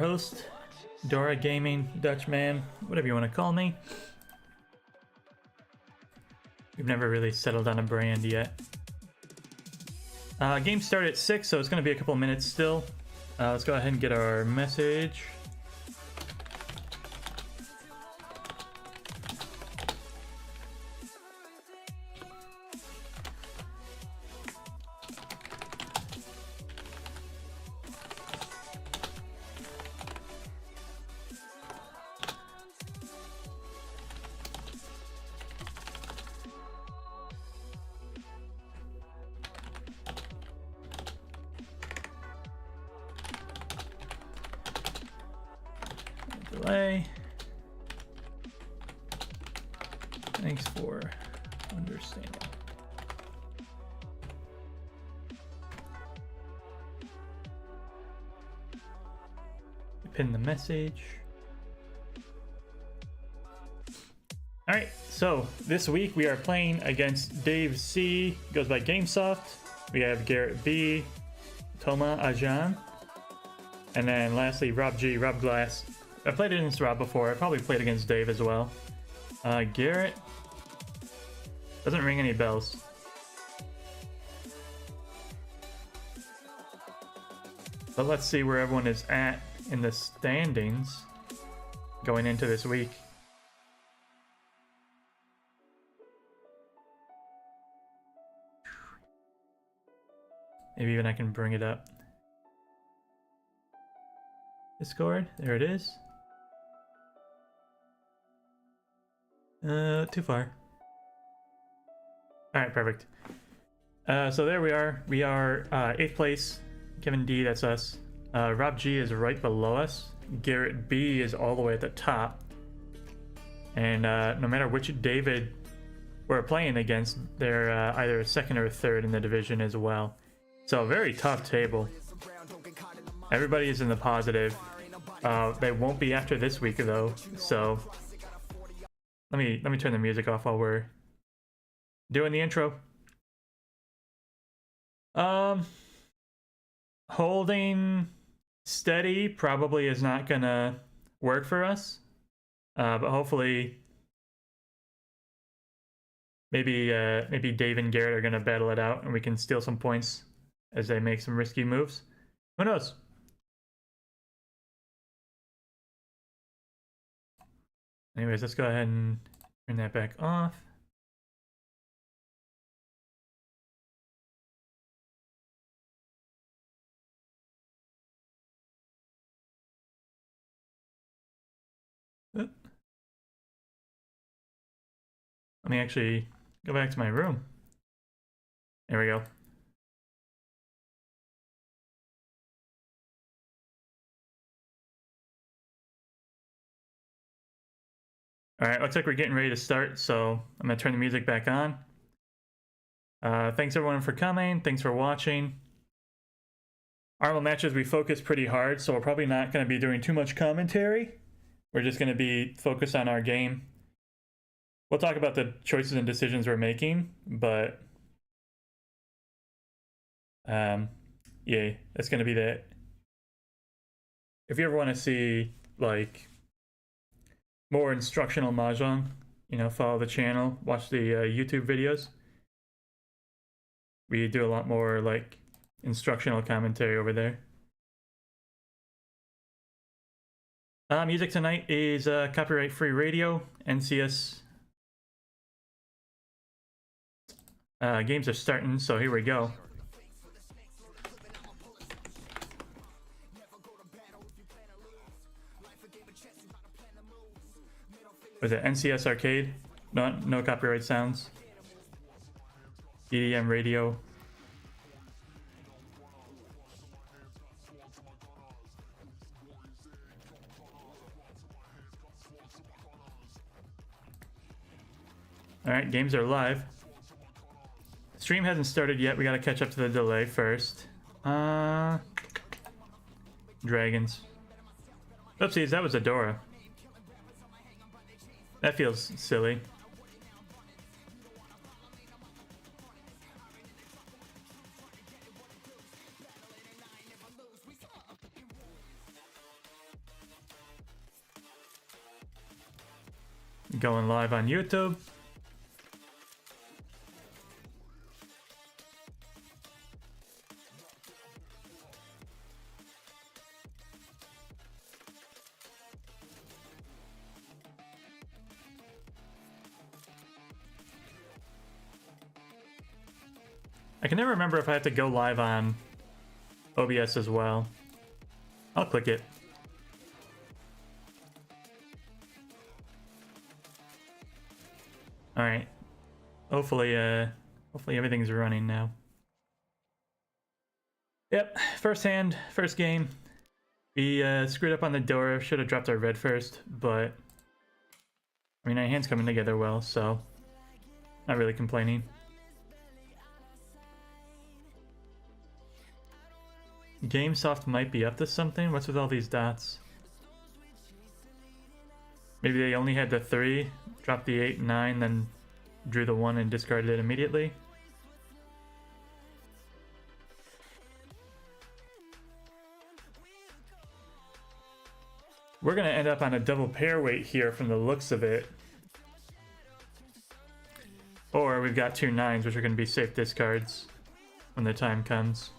Host, Dora Gaming, Dutchman, whatever you want to call me. We've never really settled on a brand yet. Game started at 6, so it's going to be a couple minutes still. Let's go ahead and get our message. Delay. Thanks for understanding. Pin the message. All right, so this week we are playing against Dave C. Goes by GameSoft. We have Garrett B, Toma Ajan, and then lastly Rob G, Rob Glass. I played against Rob before. I probably played against Dave as well. Garrett doesn't ring any bells. But let's see where everyone is at in the standings going into this week. Maybe even I can bring it up. Discord, there it is. Too far. Alright, perfect. So there we are. We are 8th place. Kevin D, that's us. Rob G is right below us. Garrett B is all the way at the top. And no matter which David we're playing against, they're either 2nd or 3rd in the division as well. So very tough table. Everybody is in the positive. They won't be after this week though, so let me turn the music off while we're doing the intro. Holding steady probably is not gonna work for us, but hopefully maybe Dave and Garrett are gonna battle it out and we can steal some points as they make some risky moves. Who knows? Anyways, let's go ahead and turn that back off. Let me actually go back to my room. There we go. All right, looks like we're getting ready to start, so I'm gonna turn the music back on. Thanks everyone for coming. Thanks for watching. ARML matches, we focus pretty hard, so we're probably not gonna be doing too much commentary. We're just gonna be focused on our game. We'll talk about the choices and decisions we're making, but yeah, that's gonna be that. If you ever want to see like more instructional Mahjong, you know, follow the channel, watch the YouTube videos. We do a lot more like instructional commentary over there. Music tonight is copyright free radio, NCS. Games are starting, so here we go. Was it NCS Arcade? No copyright sounds. EDM radio. Alright, games are live. Stream hasn't started yet. We gotta catch up to the delay first. Dragons. Oopsies, that was Adora. That feels silly. Going live on YouTube. I can never remember if I have to go live on OBS as well. I'll click it. All right. Hopefully everything's running now. Yep. First hand, first game. We screwed up on the door. Should have dropped our red first, but I mean, our hands coming together well, so not really complaining. GameSoft might be up to something. What's with all these dots? Maybe they only had the 3, dropped the 8, 9, then drew the 1 and discarded it immediately. We're gonna end up on a double pair weight here from the looks of it. Or we've got 2 9s, which are gonna be safe discards when the time comes.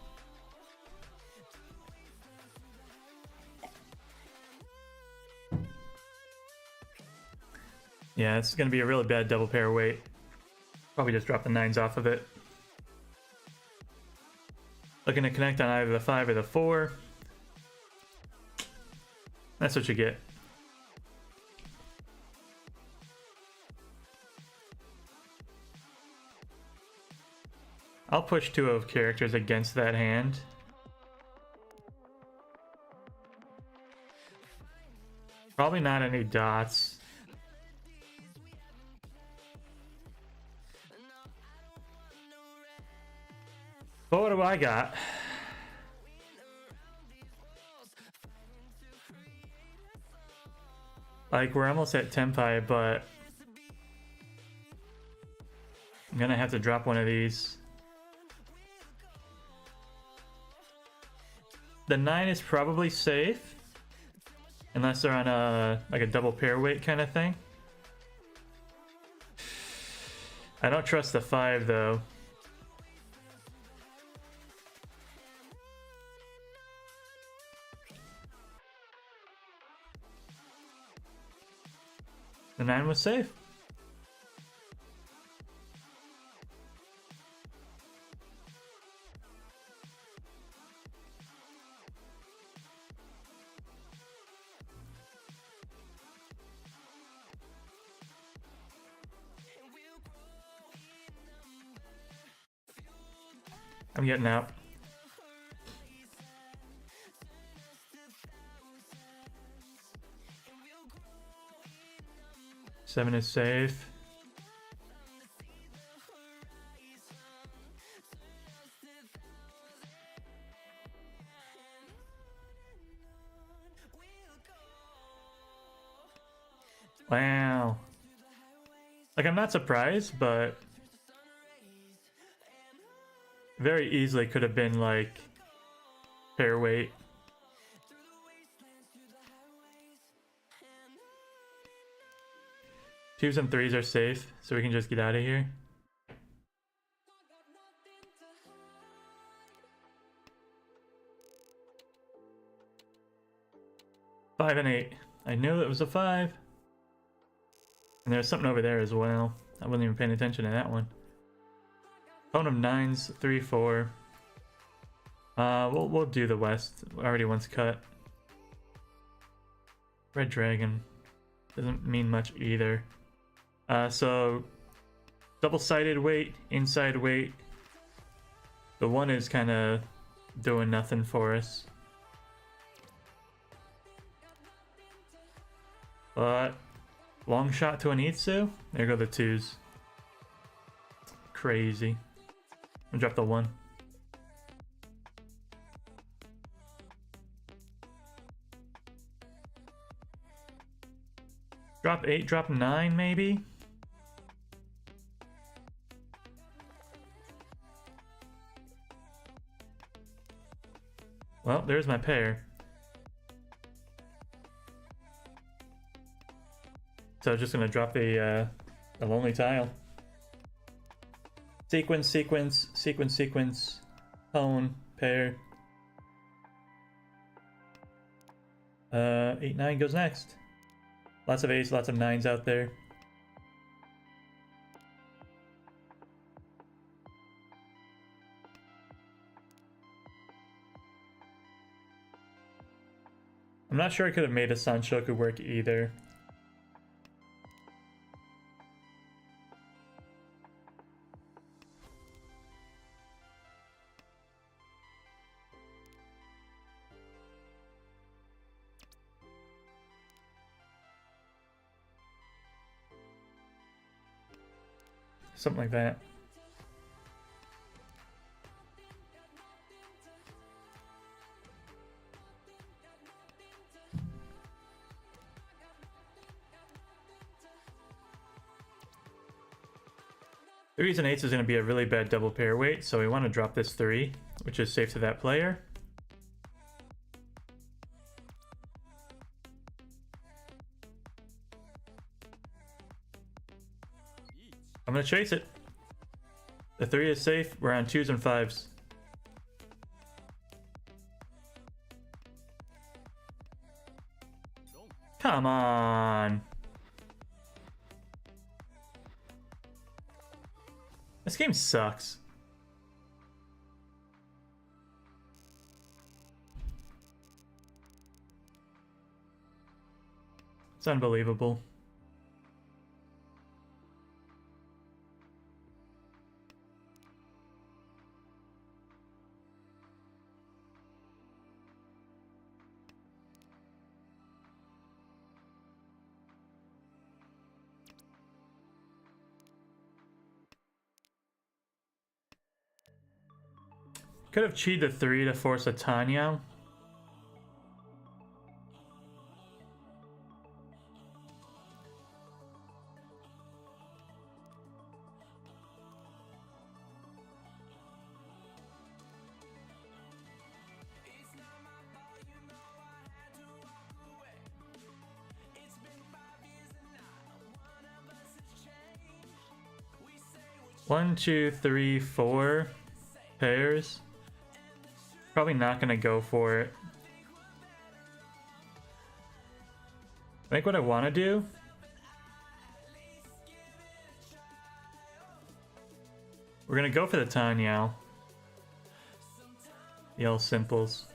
Yeah, it's going to be a really bad double pair weight. Probably just drop the 9s off of it. Looking to connect on either the 5 or the 4. That's what you get. I'll push 2 of characters against that hand. Probably not any dots. But what do I got? Like, we're almost at Tempai, but I'm gonna have to drop one of these. The 9 is probably safe, unless they're on a like a double pair weight kind of thing. I don't trust the 5 though. The 9 was safe. I'm getting out. Seven is safe. Wow. Like, I'm not surprised, but very easily could have been like pair weight. Twos and 3s are safe, so we can just get out of here. Five and 8. I knew it was a 5. And there's something over there as well. I wasn't even paying attention to that one. Phone of 9s, 3, 4. We'll do the West. Already once cut. Red Dragon doesn't mean much either. So double-sided weight, inside weight. The 1 is kind of doing nothing for us. But long shot to an Itsu. There go the 2s. Crazy. I'm gonna drop the 1. Drop 8, drop 9 maybe? Well, there's my pair. So just gonna drop the lonely tile. Sequence, sequence, sequence, sequence, tone, pair. 8-9 goes next. Lots of 8s, lots of 9s out there. I'm not sure I could have made a Sanshoku work either. Something like that. Threes and 8s is going to be a really bad double pair weight, so we want to drop this 3, which is safe to that player. I'm going to chase it. The 3 is safe. We're on 2s and 5s. Come on. This game sucks. It's unbelievable. Could have cheated the 3 to force a Tanya. One, two, three, 4 pairs. Probably not gonna go for it. I think what I want to do we're gonna go for the Tanyao. Yell simples.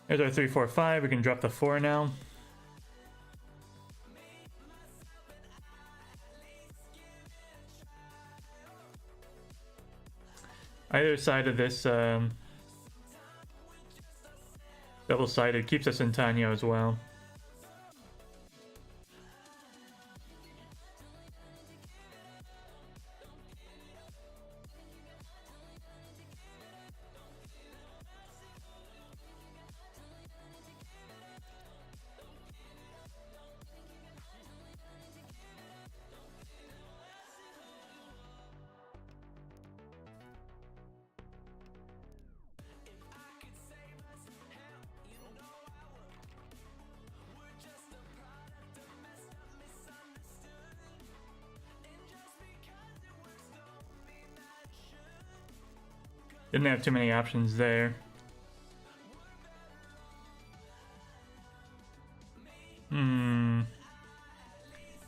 There's our 3, 4, 5. We can drop the 4 now. Either side of this double-sided keeps us in Tanya as well. Didn't have too many options there. And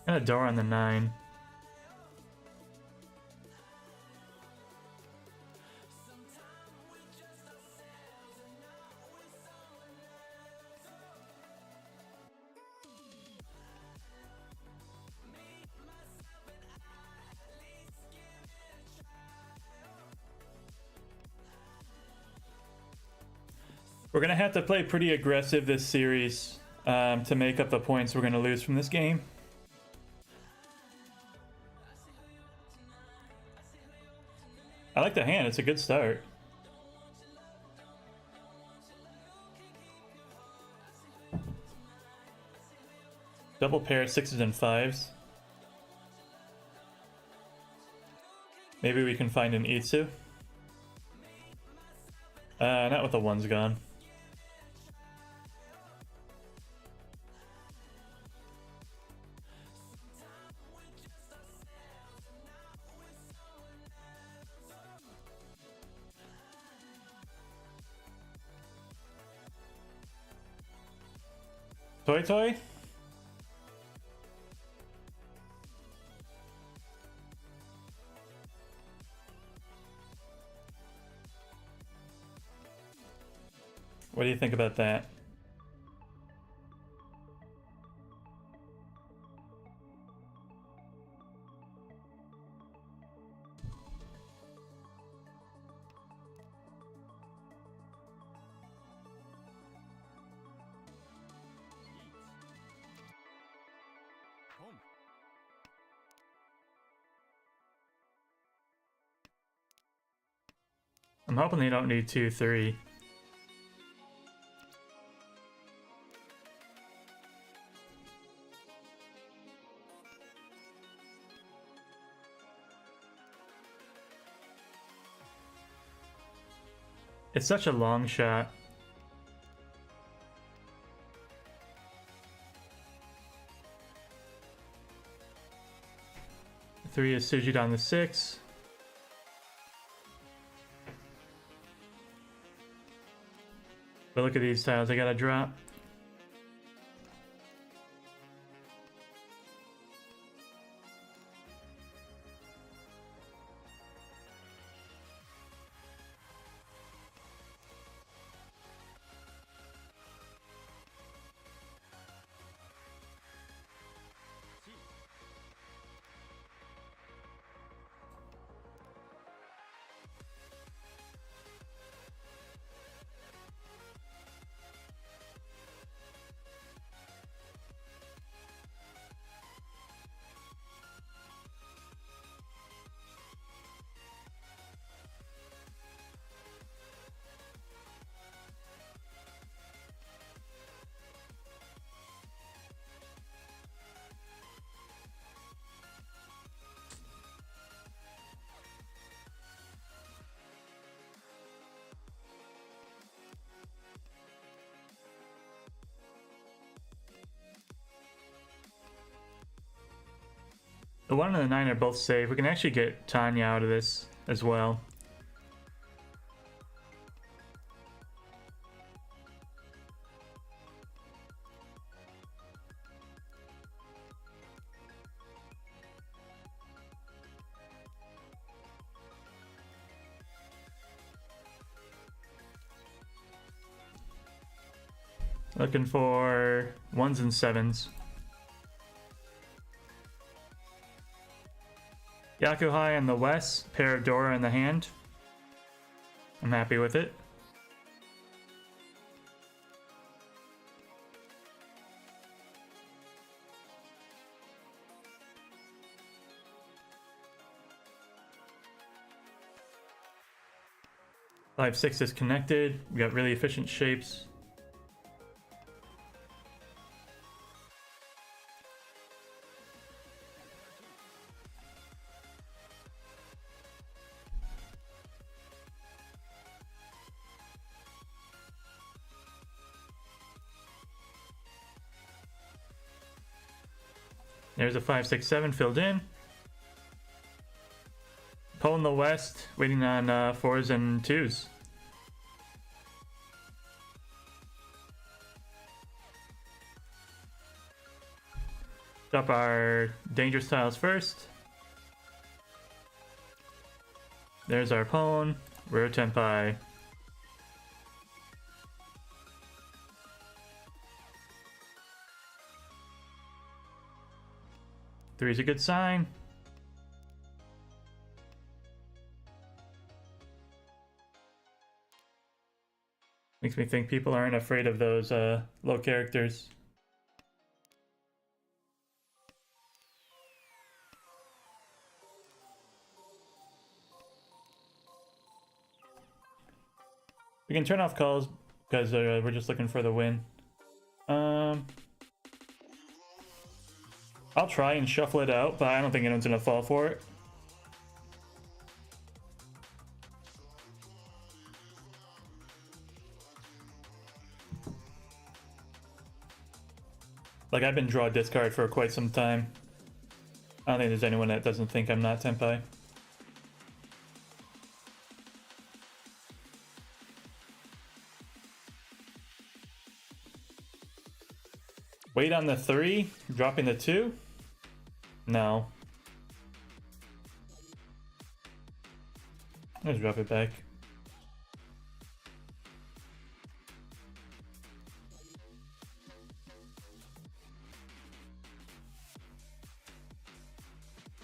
a door on the 9. We're going to have to play pretty aggressive this series to make up the points we're going to lose from this game. I like the hand. It's a good start. Double pair 6s and 5s. Maybe we can find an Itsu. Not with the 1's gone. Toy Toy? What do you think about that? I'm hoping they don't need 2-3. It's such a long shot. Three is Suji down to 6. But look at these tiles, I gotta drop. The 1 and the 9 are both safe. We can actually get Tanya out of this as well. Looking for 1s and 7s. Yakuhai in the west, pair of Dora in the hand. I'm happy with it. Five, 6 is connected. We got really efficient shapes. There's a 5, 6, 7 filled in. Pole in the west, waiting on 4s and 2s. Drop our dangerous tiles first. There's our pawn. Rear Tenpai. Three is a good sign. Makes me think people aren't afraid of those low characters. We can turn off calls because we're just looking for the win. I'll try and shuffle it out, but I don't think anyone's gonna fall for it. Like, I've been draw discard for quite some time. I don't think there's anyone that doesn't think I'm not Tenpai. Wait on the 3, dropping the 2? No. Let's drop it back.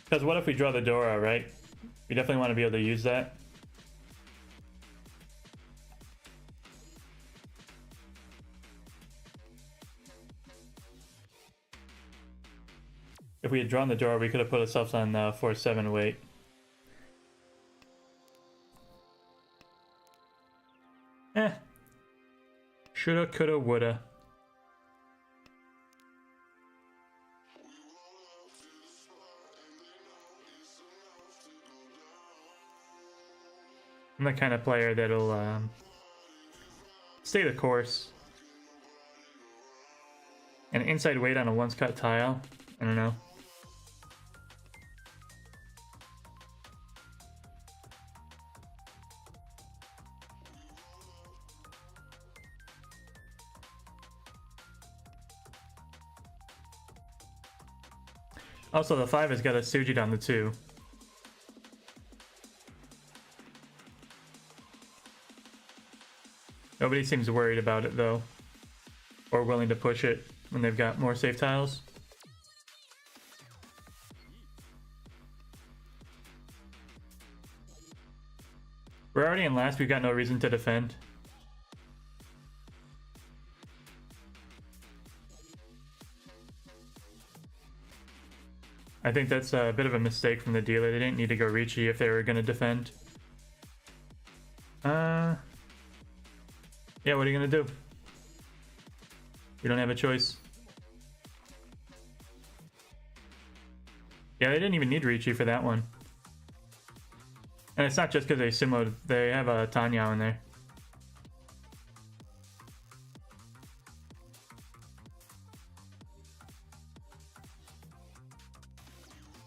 Because what if we draw the Dora, right? We definitely want to be able to use that. If we had drawn the Dora, we could have put ourselves on 4-7 weight. Shoulda, coulda, woulda. I'm the kind of player that'll stay the course. And inside weight on a once cut tile, I don't know. Also, the 5 has got a Suji on the 2. Nobody seems worried about it though, or willing to push it when they've got more safe tiles. We're already in last, we've got no reason to defend. I think that's a bit of a mistake from the dealer. They didn't need to go Riichi if they were going to defend. Yeah, what are you going to do? We don't have a choice. Yeah, they didn't even need Riichi for that one. And it's not just because they simoed, they have a Tanya in there.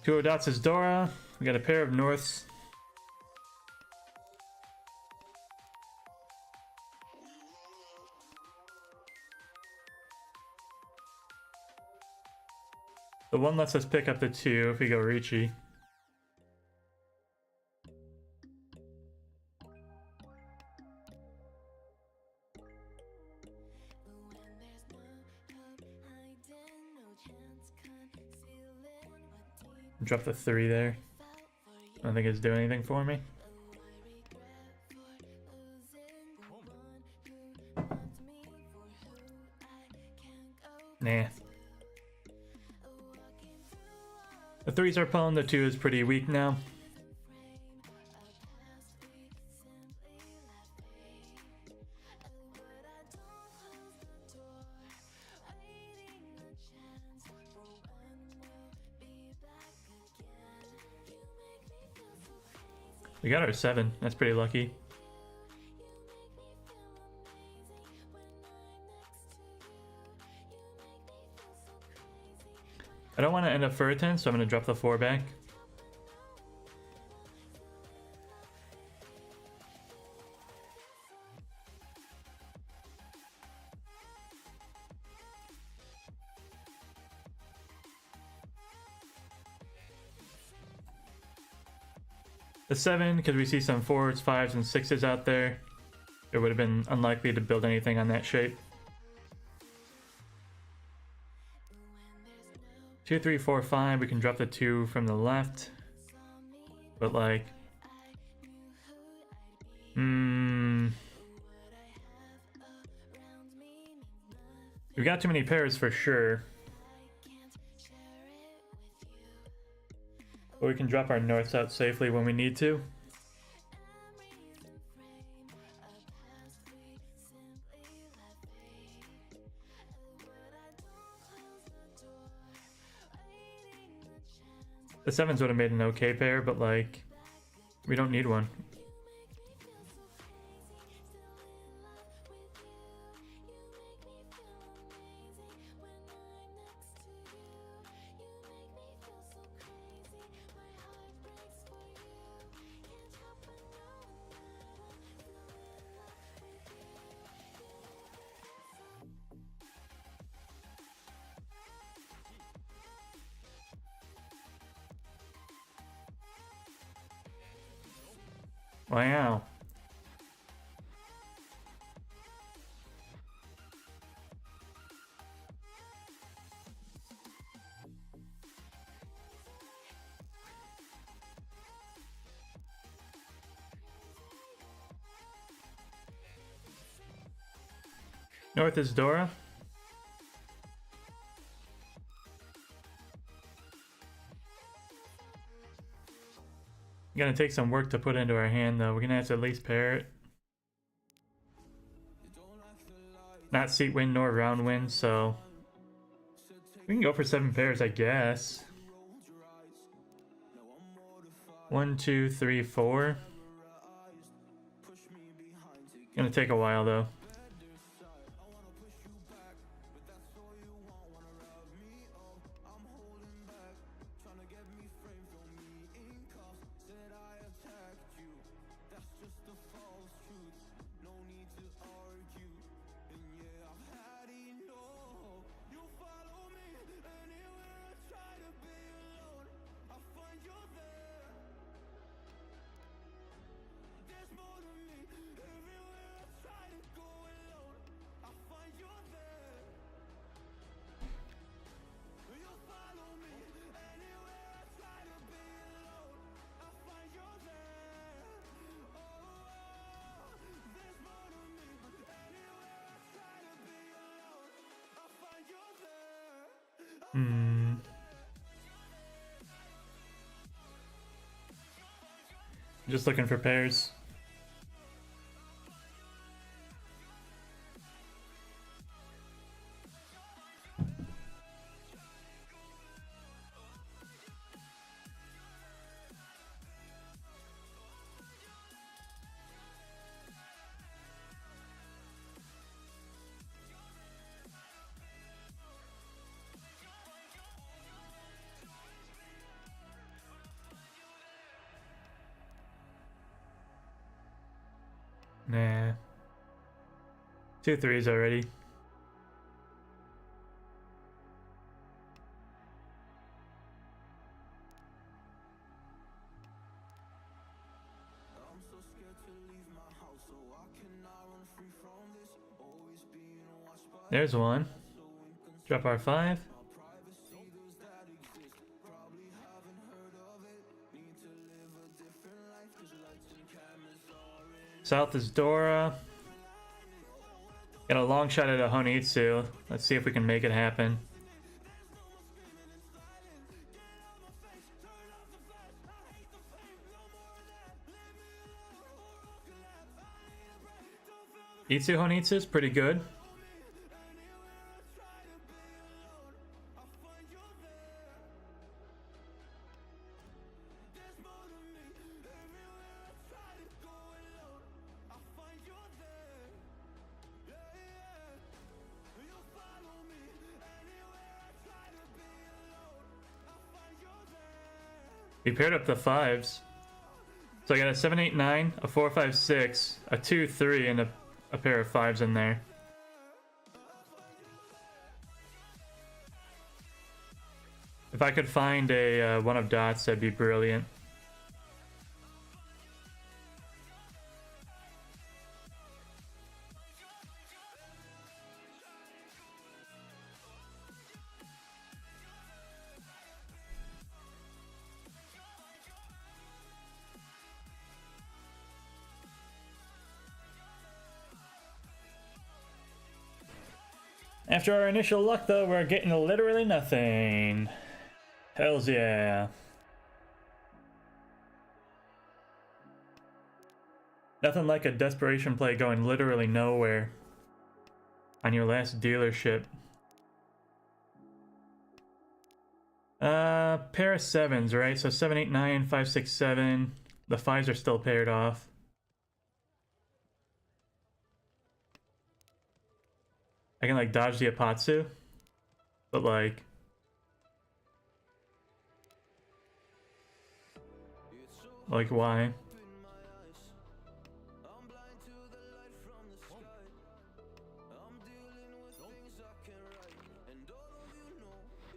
Two dots is Dora. We got a pair of Norths. The 1 lets us pick up the 2 if we go Riichi. Drop the 3 there. I don't think it's doing anything for me. Nah. The 3's our pawn, the 2 is pretty weak now. We got our 7, that's pretty lucky. I don't want to end up for a 10, so I'm going to drop the 4 back. The 7, because we see some 4s, 5s, and 6s out there. It would have been unlikely to build anything on that shape. 2, 3, 4, 5. We can drop the 2 from the left. But like... We've got too many pairs for sure. But we can drop our Norths out safely when we need to. The 7s would have made an okay pair, but like, we don't need one. Wow. North is Dora. Gonna take some work to put into our hand though. We're gonna have to at least pair it. Not seat wind nor round wind, so we can go for 7 pairs, I guess. 1, 2, 3, 4. Gonna take a while though. Just looking for pairs. Nah. 2 3s already. There's one. Drop R5. South is Dora. Got a long shot at a Honitsu. Let's see if we can make it happen. Itsu Honitsu is pretty good. We paired up the 5s. So I got a 7, 8, 9, a 4, 5, 6, a 2, 3, and a pair of 5s in there. If I could find a 1 of dots, that'd be brilliant. After our initial luck, though, we're getting literally nothing. Hells yeah. Nothing like a desperation play going literally nowhere on your last dealership. Pair of 7s, right? So 7, 8, 9, 5, 6, 7. The 5s are still paired off. I can like dodge the Apatsu, but like why?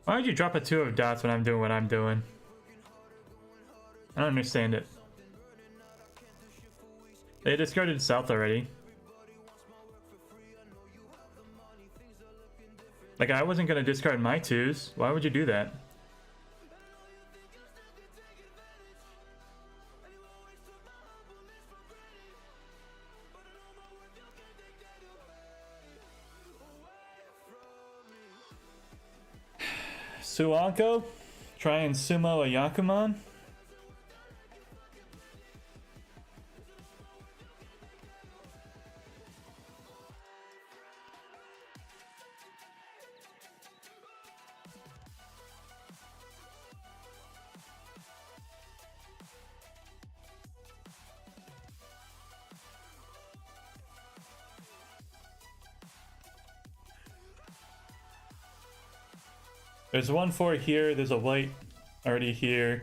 Why would you drop a 2 of dots when I'm doing what I'm doing? I don't understand it. They discarded South already. Like, I wasn't gonna discard my 2s. Why would you do that? Suanko? Try and sumo a Yakuman? There's 1-4 here, there's a white already here.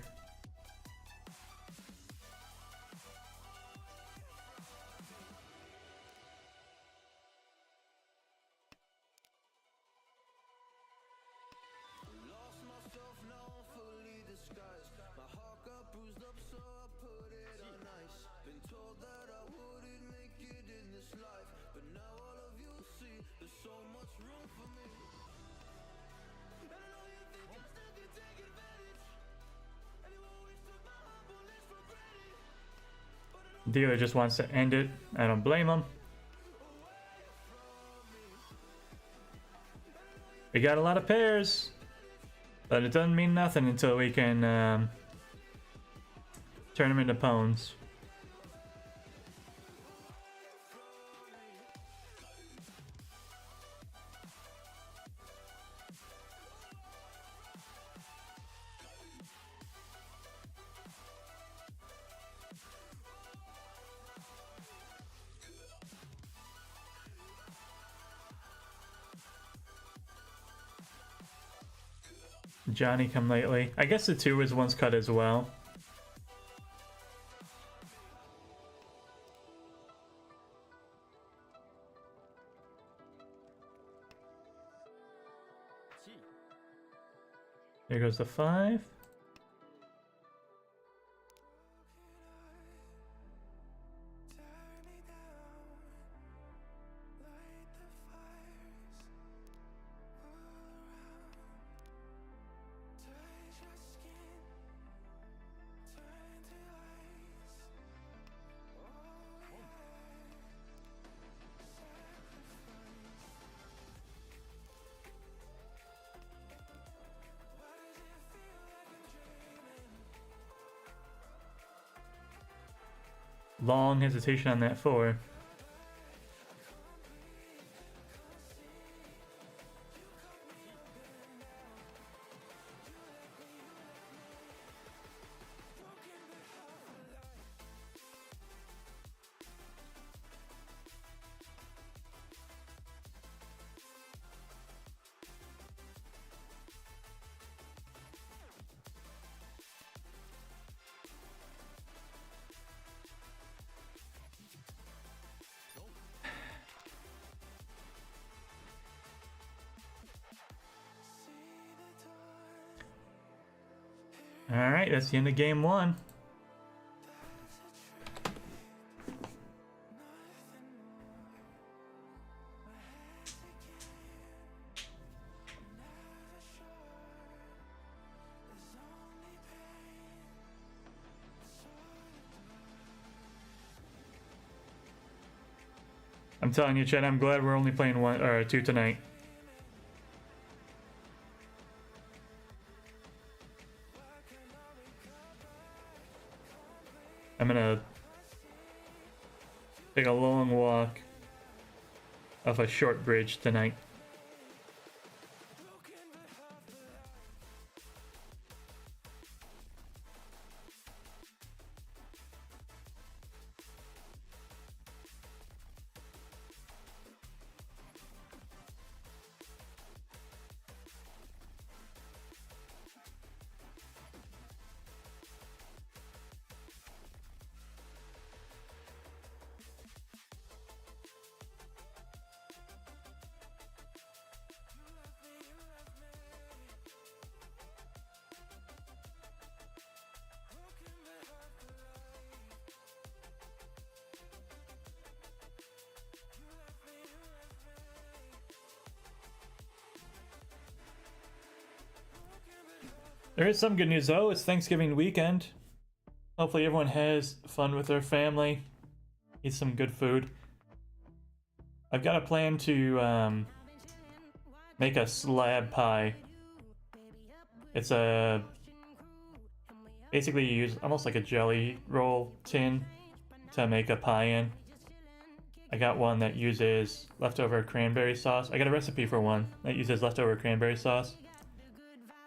Dealer just wants to end it. I don't blame him. We got a lot of pairs, but it doesn't mean nothing until we can turn them into pawns. Johnny come lately. I guess the 2 was once cut as well. Here goes the 5. Long hesitation on that 4. Alright, that's the end of game 1. I'm telling you, Chad, I'm glad we're only playing 1 or 2 tonight. I'm gonna take a long walk off a short bridge tonight. There is some good news though. It's Thanksgiving weekend. Hopefully everyone has fun with their family. Eat some good food. I've got a plan to make a slab pie. It's a basically you use almost like a jelly roll tin to make a pie in. I got one that uses leftover cranberry sauce. I got a recipe for one that uses leftover cranberry sauce.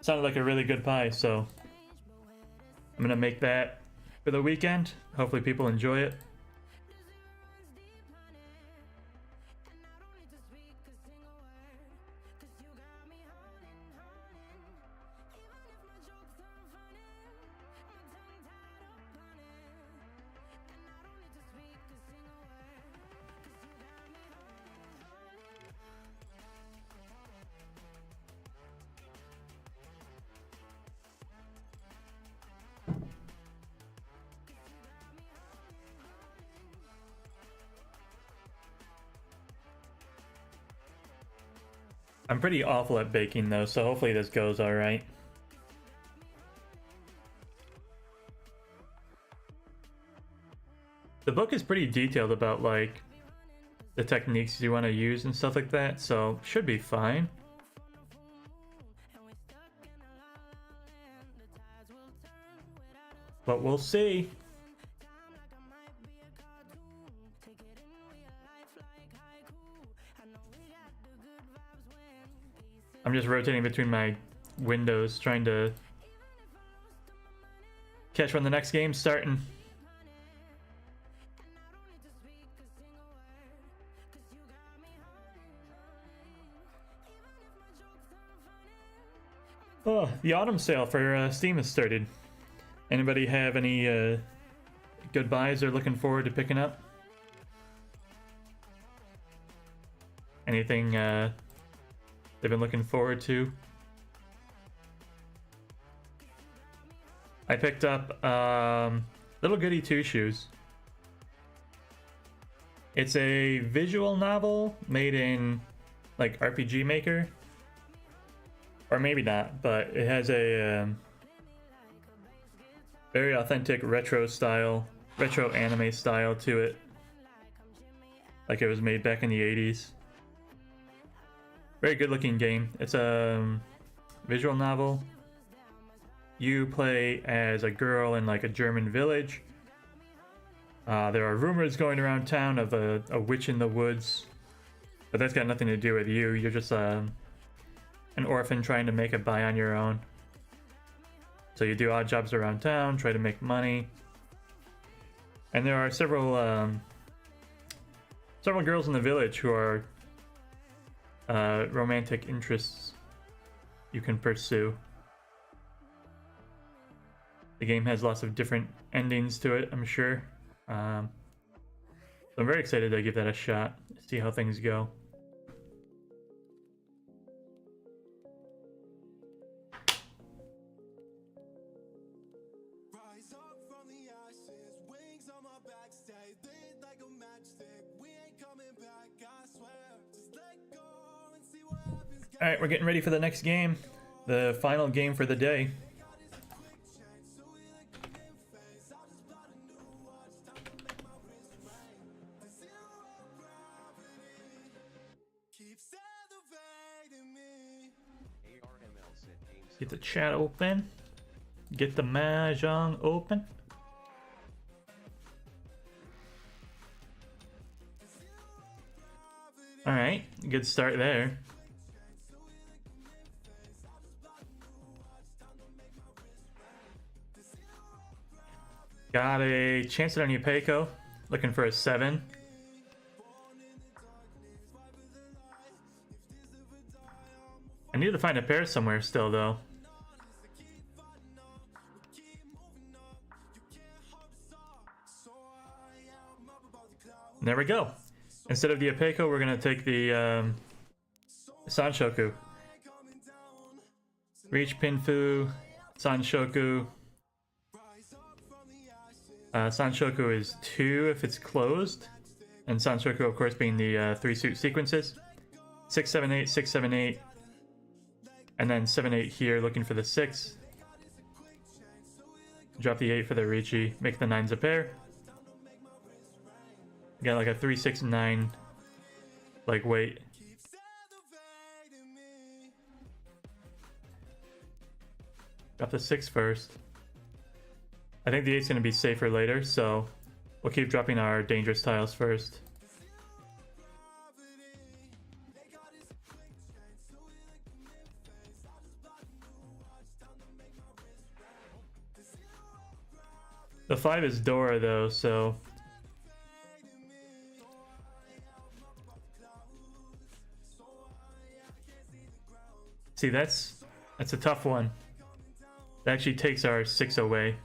Sounded like a really good pie, so I'm gonna make that for the weekend. Hopefully people enjoy it. I'm pretty awful at baking though, so hopefully this goes alright. The book is pretty detailed about like the techniques you want to use and stuff like that, so should be fine. But we'll see. I'm just rotating between my windows, trying to catch when the next game's starting. Oh, the autumn sale for Steam has started. Anybody have any good buys they're looking forward to picking up? Anything they've been looking forward to? I picked up Little Goody Two Shoes. It's a visual novel made in like RPG Maker. Or maybe not, but it has a very authentic retro anime style to it. Like it was made back in the 80s. Very good looking game. It's a visual novel. You play as a girl in like a German village. There are rumors going around town of a witch in the woods. But that's got nothing to do with you. You're just an orphan trying to make it by on your own. So you do odd jobs around town, try to make money. And there are several girls in the village who are romantic interests you can pursue. The game has lots of different endings to it, I'm sure. So I'm very excited to give that a shot, see how things go. Alright, we're getting ready for the next game. The final game for the day. Get the chat open. Get the Mahjong open. Alright, good start there. Got a chance on Yupeiko, looking for a 7. I need to find a pair somewhere still, though. There we go. Instead of the Yupeiko, we're gonna take the Sanshoku. Reach Pinfu, Sanshoku. Sanshoku is 2 if it's closed, and Sanshoku, of course, being the 3 suit sequences. 6, 7, 8, 6, 7, 8, and then 7, 8 here, looking for the 6. Drop the 8 for the Riichi. Make the 9s a pair. Got like a 3, 6, 9. Like weight. Drop the 6 first. I think the 8's gonna be safer later, so we'll keep dropping our dangerous tiles first. The 5 is Dora though, so see that's a tough one. That actually takes our 6 away.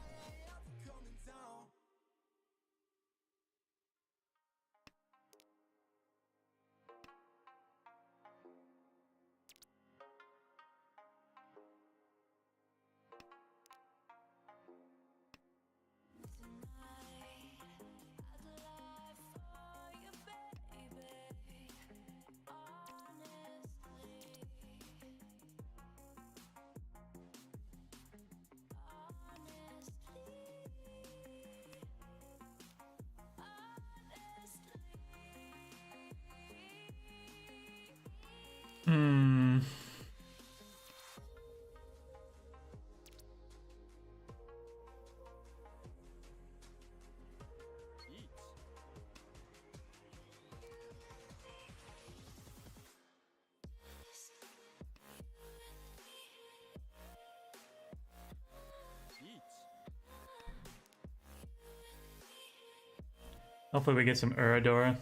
Hopefully we get some Uradora.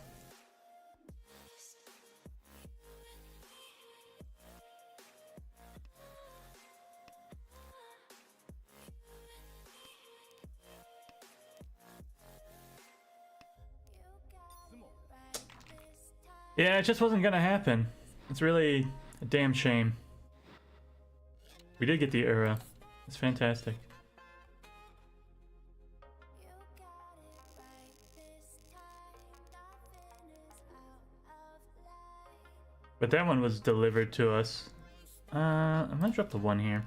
Yeah, it just wasn't gonna happen. It's really a damn shame. We did get the Ura. It's fantastic. But that one was delivered to us. I'm gonna drop the 1 here.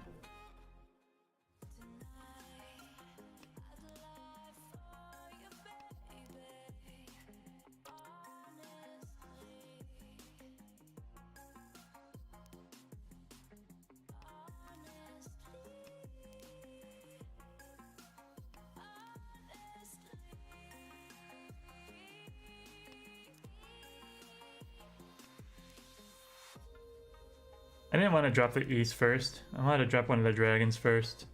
I didn't want to drop the East first. I wanted to drop one of the dragons first.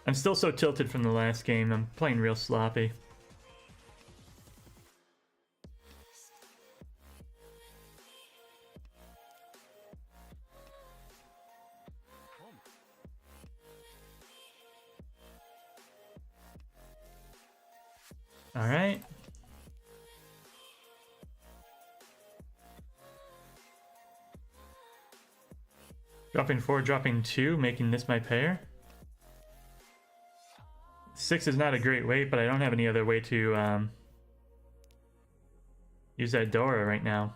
I'm still so tilted from the last game. I'm playing real sloppy. All right. Dropping 4, dropping 2, making this my pair. 6 is not a great weight, but I don't have any other way to use that Dora right now.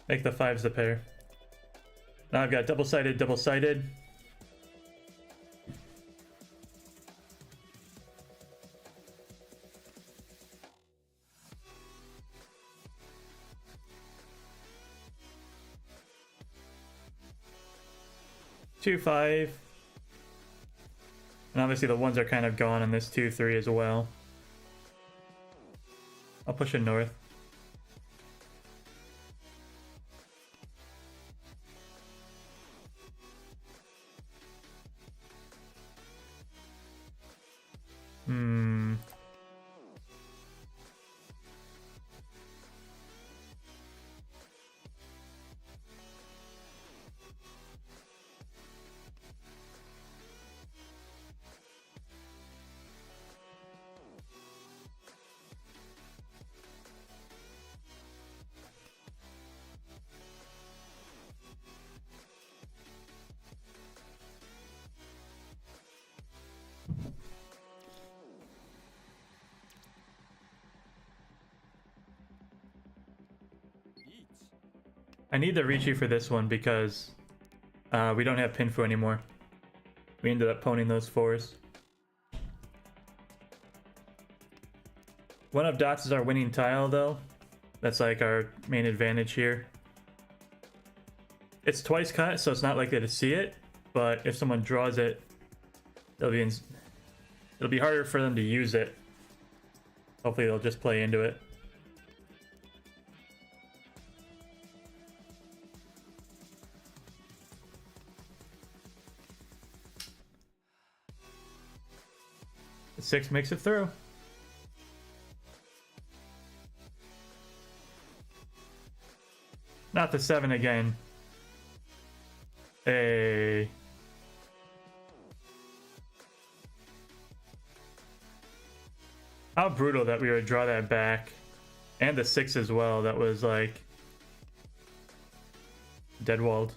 Make the 5s the pair. Now I've got double-sided, double-sided. Two, 5. And obviously the 1s are kind of gone on this 2, 3 as well. I'll push it north. I need the Riichi for this one because we don't have Pinfu anymore. We ended up pwning those 4s. One of dots is our winning tile though. That's like our main advantage here. It's twice cut, so it's not likely to see it, but if someone draws it, it'll be harder for them to use it. Hopefully they'll just play into it. The 6 makes it through. Not the 7 again. Hey. How brutal that we would draw that back. And the 6 as well. That was like dead walled.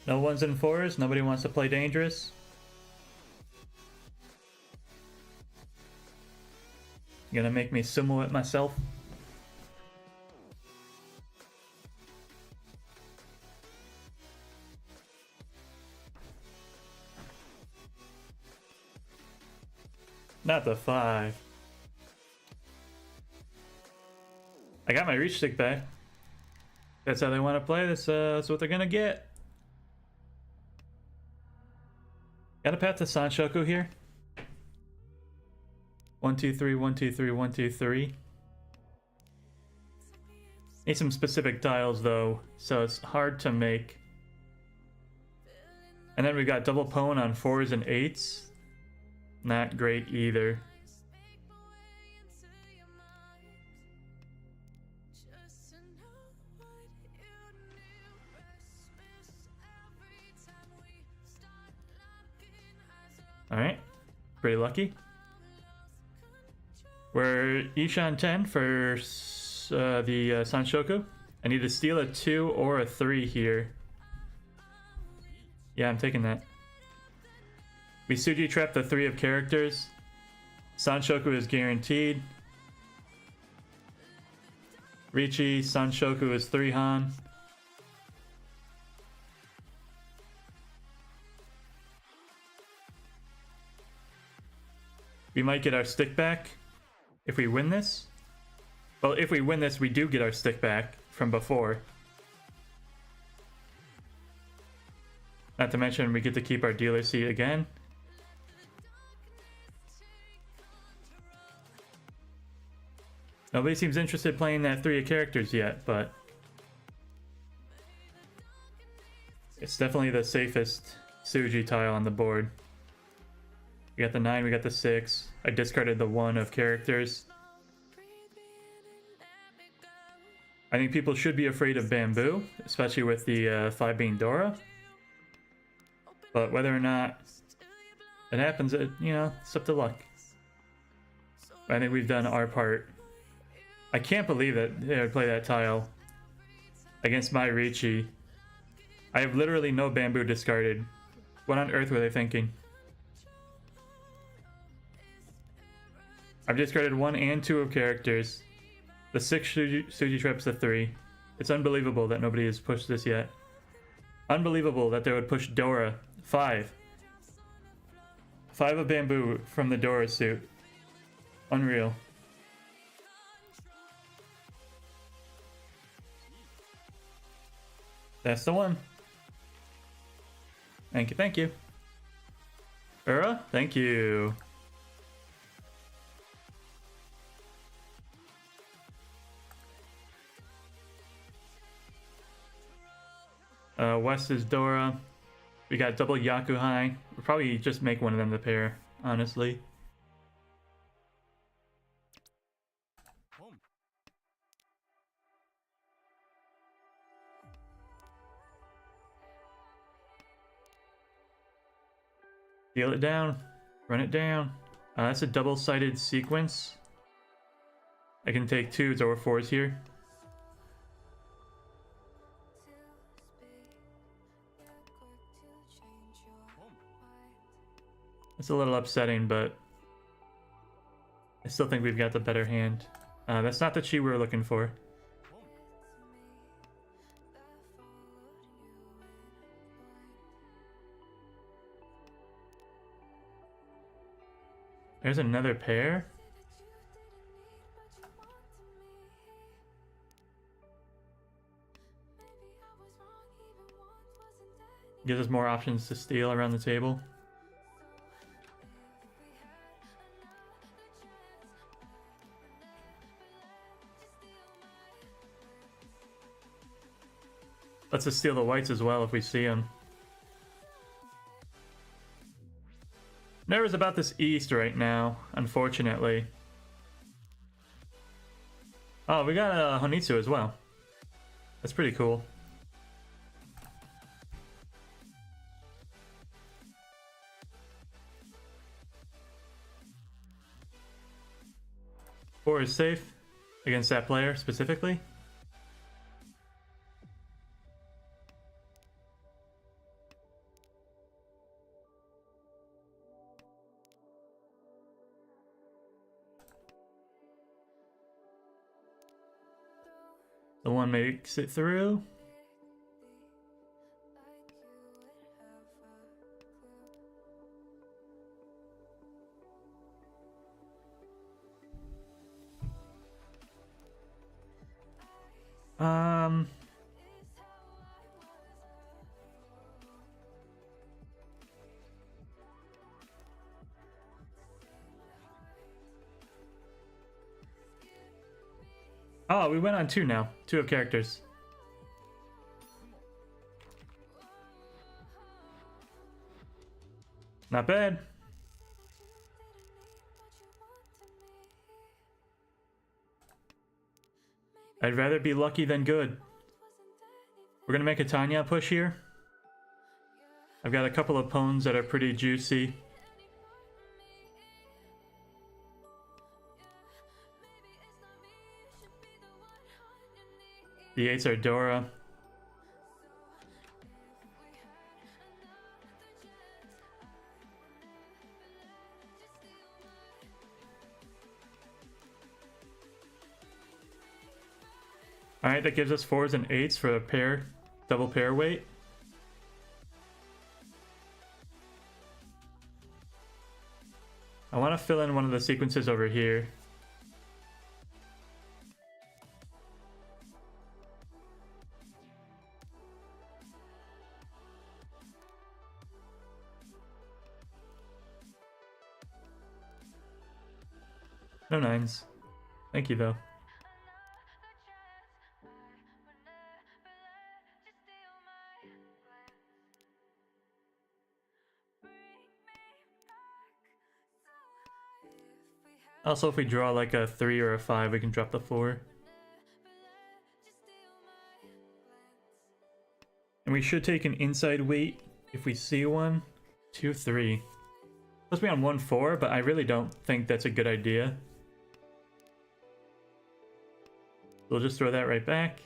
No 1s and 4s. Nobody wants to play dangerous. You gonna make me sumo it myself? Not the 5. I got my reach stick back. That's how they want to play this. That's what they're gonna get. Gotta path to Sanshoku here. 1, 2, 3, 1, 2, 3, 1, 2, 3. Need some specific tiles though, so it's hard to make. And then we got double pwn on 4s and 8s. Not great either. Alright, pretty lucky. We're each on 10 for the Sanshoku. I need to steal a 2 or a 3 here. Yeah, I'm taking that. We Suji trap the 3 of characters. Sanshoku is guaranteed. Riichi, Sanshoku is 3 Han. We might get our stick back if we win this. Well, if we win this, we do get our stick back from before. Not to mention, we get to keep our dealer seat again. Nobody seems interested playing that 3 of characters yet, but it's definitely the safest Suji tile on the board. We got the 9, we got the 6. I discarded the 1 of characters. I think people should be afraid of bamboo, especially with the 5 being Dora. But whether or not it happens, you know, it's up to luck. I think we've done our part. I can't believe that they would play that tile against my Riichi. I have literally no bamboo discarded. What on earth were they thinking? I've discarded 1 and 2 of characters. The 6 Suji traps the 3. It's unbelievable that nobody has pushed this yet. Unbelievable that they would push Dora. 5. 5 of bamboo from the Dora suit. Unreal. That's the one. Thank you, thank you. Ura, thank you. West is Dora. We got double Yakuhai. We'll probably just make one of them the pair, honestly. Deal it down. Run it down. That's a double-sided sequence. I can take 2s or 4s here. It's a little upsetting, but I still think we've got the better hand. That's not the chi we were looking for. There's another pair. Gives us more options to steal around the table. Lets us steal the whites as well if we see them. Nervous about this east right now, unfortunately. Oh, we got a Honitsu as well. That's pretty cool. Four is safe against that player specifically. The one makes it through. Oh, we went on two now. Two of characters. Not bad. I'd rather be lucky than good. We're gonna make a Tanya push here. I've got a couple of pawns that are pretty juicy. The 8s are Dora. Alright, that gives us 4s and 8s for a pair, double pair weight. I want to fill in one of the sequences over here. No 9s. Thank you, though. Also, if we draw like a 3 or a 5, we can drop the 4. And we should take an inside weight if we see one. 2, 3. Supposed to be on 1, 4, but I really don't think that's a good idea. We'll just throw that right back.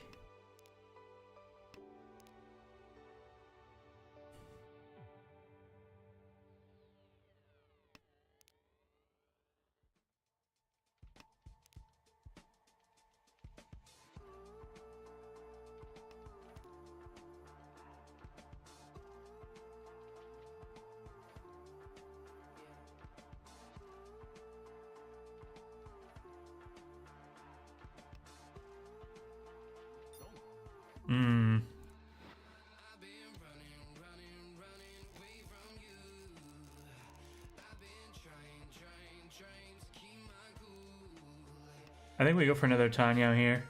I think we go for another Tanya here.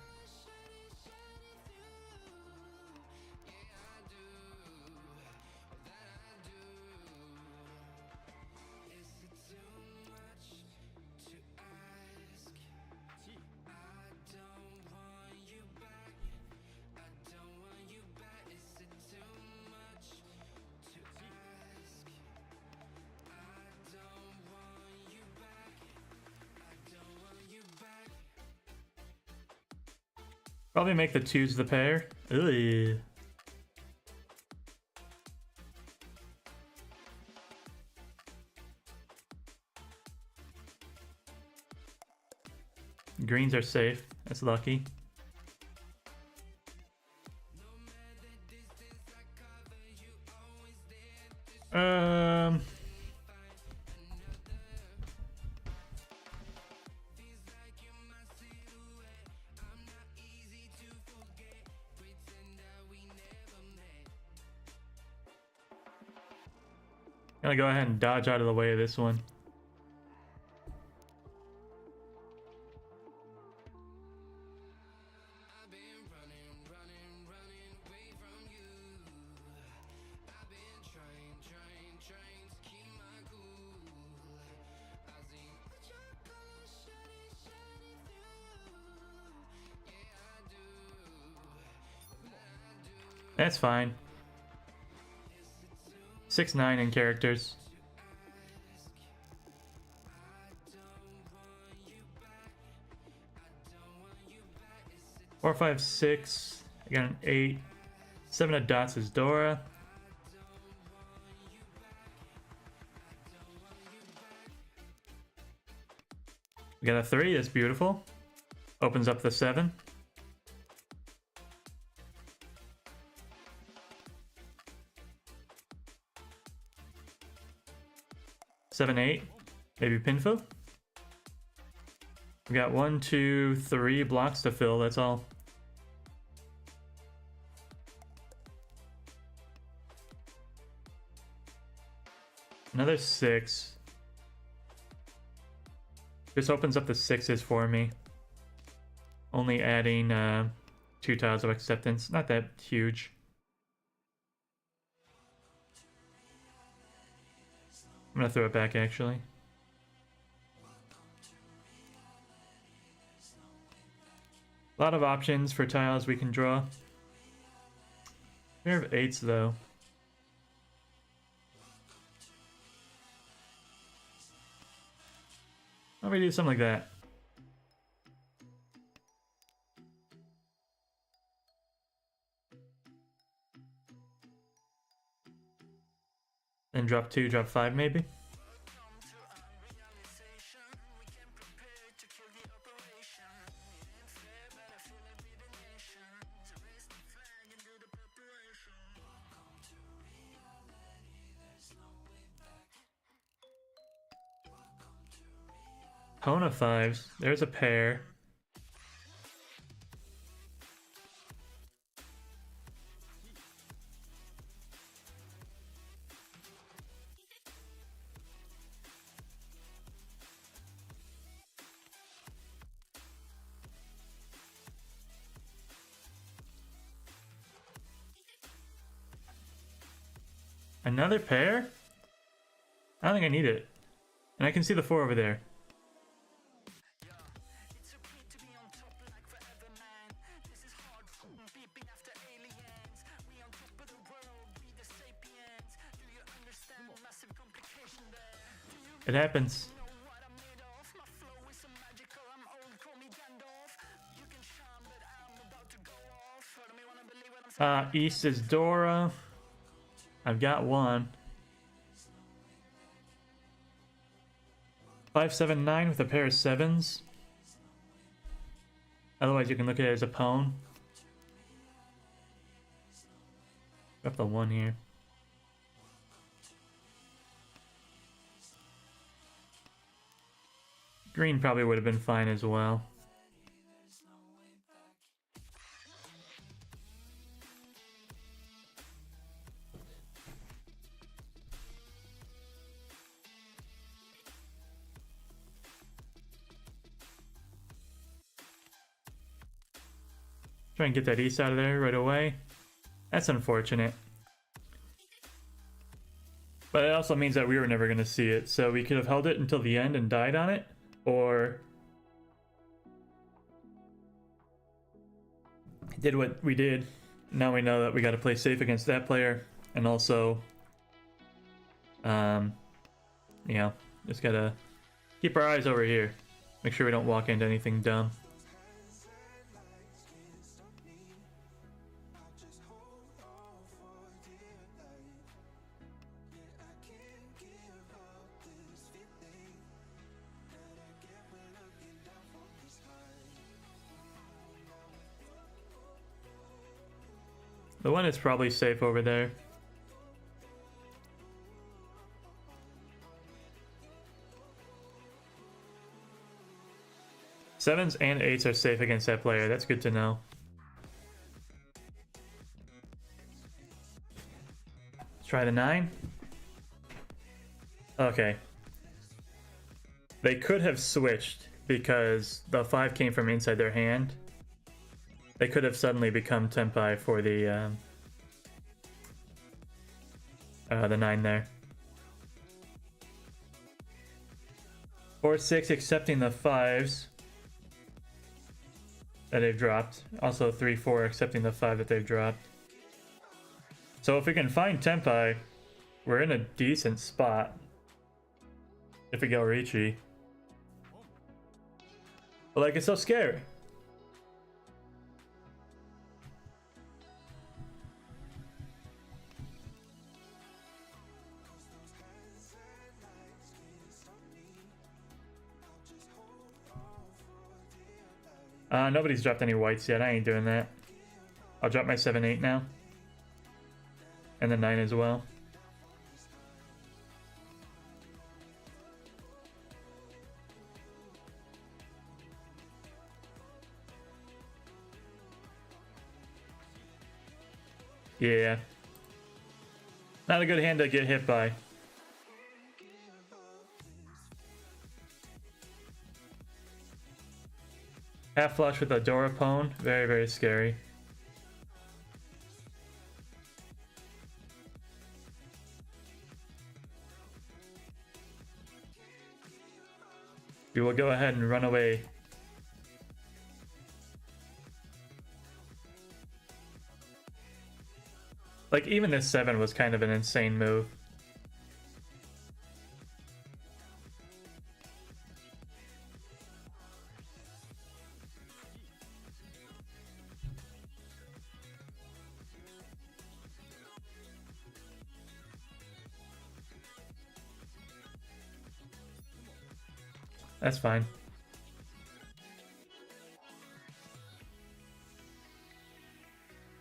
Probably make the 2s the pair. Ugh. Greens are safe. That's lucky. Gonna go ahead and dodge out of the way of this one. That's fine. 6-9 in characters. Four, 5, 6. I got an 8. 7 of dots is Dora. We got a 3. That's beautiful. Opens up the 7. Seven, 8. Maybe Pinfo. We got 1, 2, 3 blocks to fill. That's all. Another 6. This opens up the 6s for me. Only adding 2 tiles of acceptance. Not that huge. I'm gonna throw it back actually. A lot of options for tiles we can draw. Pair of 8s though. Why don't we do something like that? Then drop 2, drop 5 maybe? Pawn of 5s. There's a pair. Another pair? I don't think I need it. And I can see the 4 over there. It happens. East is Dora. I've got 1. 5, 7, 9 with a pair of 7s. Otherwise, you can look at it as a pawn. Drop the 1 here. Green probably would have been fine as well. Try and get that east out of there right away. That's unfortunate. But it also means that we were never going to see it, so we could have held it until the end and died on it, or did what we did. Now we know that we got to play safe against that player, and also, you know, just gotta keep our eyes over here. Make sure we don't walk into anything dumb. The one is probably safe over there. Sevens and eights are safe against that player. That's good to know. Let's try the 9. Okay. They could have switched because the 5 came from inside their hand. They could have suddenly become Tempai for the 9 there. 4-6 accepting the 5s that they've dropped. Also 3-4 accepting the 5 that they've dropped. So if we can find Tempai, we're in a decent spot. If we go Riichi. But like, it's so scary. Nobody's dropped any whites yet. I ain't doing that. I'll drop my 7-8 now. And the 9 as well. Yeah. Not a good hand to get hit by. Half flush with a Dorapone. Very, very scary. We will go ahead and run away. Like, even this 7 was kind of an insane move. That's fine.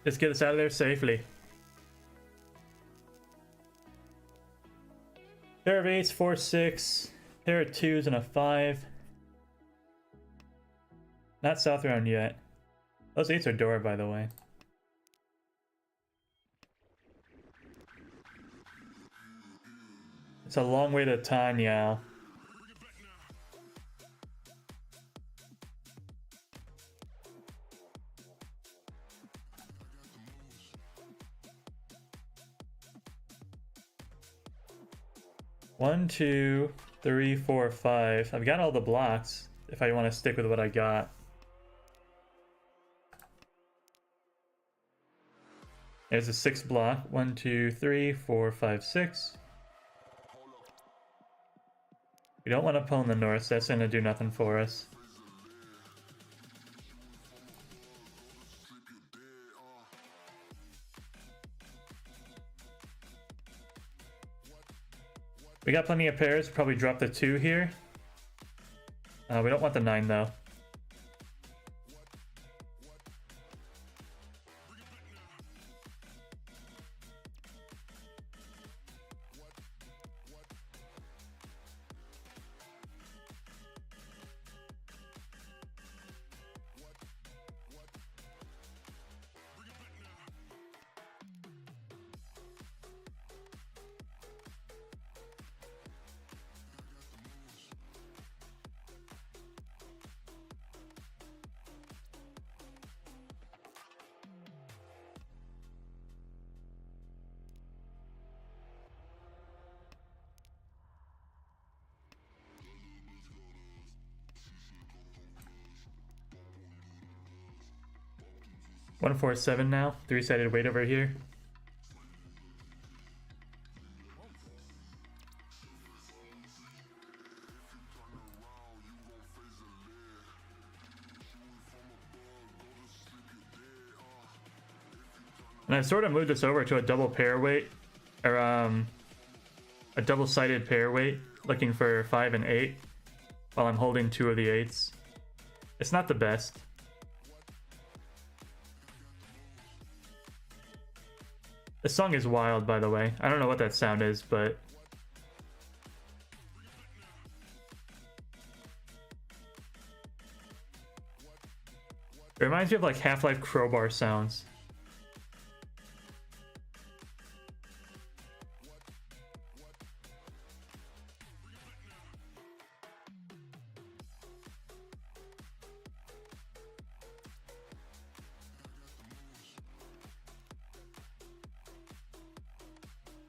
Just get us out of there safely. Pair of 8s, 4-6. Pair of 2s and a 5. Not south round yet. Those 8s are door, by the way. It's a long way to Tanya. One, 2, 3, 4, 5. I've got all the blocks if I want to stick with what I got. There's a 6 block. 1, 2, 3, 4, 5, 6. We don't want to pwn the north, so that's going to do nothing for us. We got plenty of pairs, probably drop the 2 here. We don't want the 9 though. One, 4, 7 now. 3-sided weight over here. And I've sort of moved this over to a double pair weight, or a double-sided pair weight, looking for 5 and 8, while I'm holding 2 of the 8s. It's not the best. The song is wild, by the way. I don't know what that sound is, but it reminds me of like Half-Life Crowbar sounds.